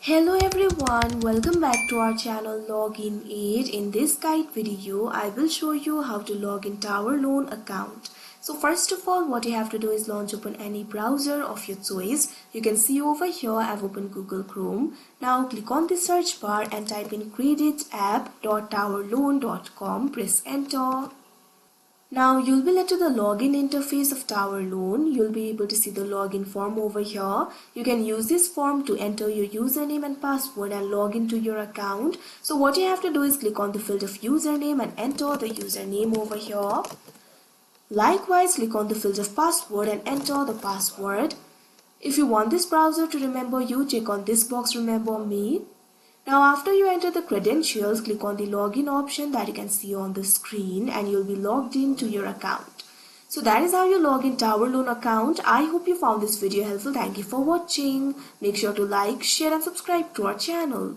Hello everyone, welcome back to our channel Login Aid. In this guide video, I will show you how to log in Tower Loan account. So first of all, what you have to do is launch open any browser of your choice. You can see over here I've opened Google Chrome. Now click on the search bar and type in creditapp.towerloan.com. Press enter. Now you'll be led to the login interface of Tower Loan. You'll be able to see the login form over here. You can use this form to enter your username and password and log into your account. So what you have to do is click on the field of username and enter the username over here. Likewise, click on the field of password and enter the password. If you want this browser to remember you, check on this box remember me. Now after you enter the credentials, click on the login option that you can see on the screen and you'll be logged into your account. So that is how you log in Tower Loan account. I hope you found this video helpful. Thank you for watching. Make sure to like, share and subscribe to our channel.